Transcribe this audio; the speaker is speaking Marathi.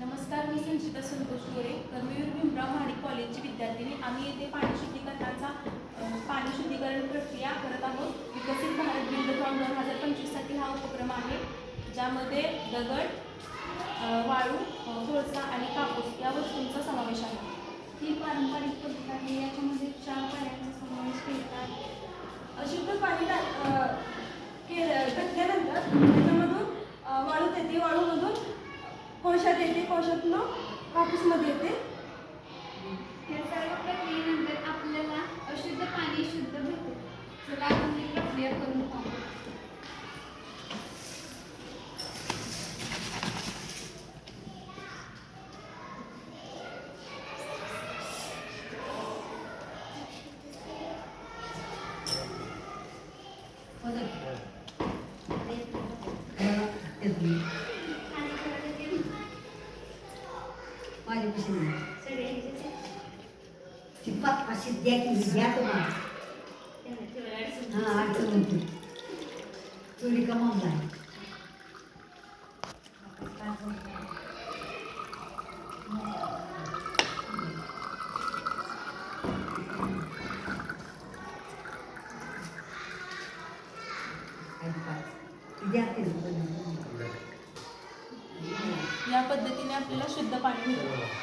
नमस्कार, मी संचिता संतोष गोरे, कर्मवीर भीमराव महाडिक कॉलेजची विद्यार्थिनी. आम्ही येथे पाणी शुद्धीकरण प्रक्रिया करत आहोत. विकसित भारत बिल्डथॉन 2025साठी हा उपक्रम आहे, ज्यामध्ये दगड, वाळू, कोळसा आणि कापूस या वस्तूंचा समावेश आहे. ही पारंपरिक पद्धत आहे. याच्यामध्ये 4 पायऱ्यांचा समावेश केला आहे. अशुद्ध पाणी घातल्यानंतर त्याच्यामधून वाळूत येते, वाळूमधून कोळशात येते, कोळशातून कापूसमध्ये येते. या सर्व प्रक्रियेनंतर आपल्याला अशुद्ध पाणी शुद्ध भेटते. चला आपण ही प्रक्रिया करून पाहू. अशी द्या तुम्हाला हां अडचण होती चोरी कमावून आहे. या पद्धतीने आपल्याला शुद्ध पाणी मिळतं.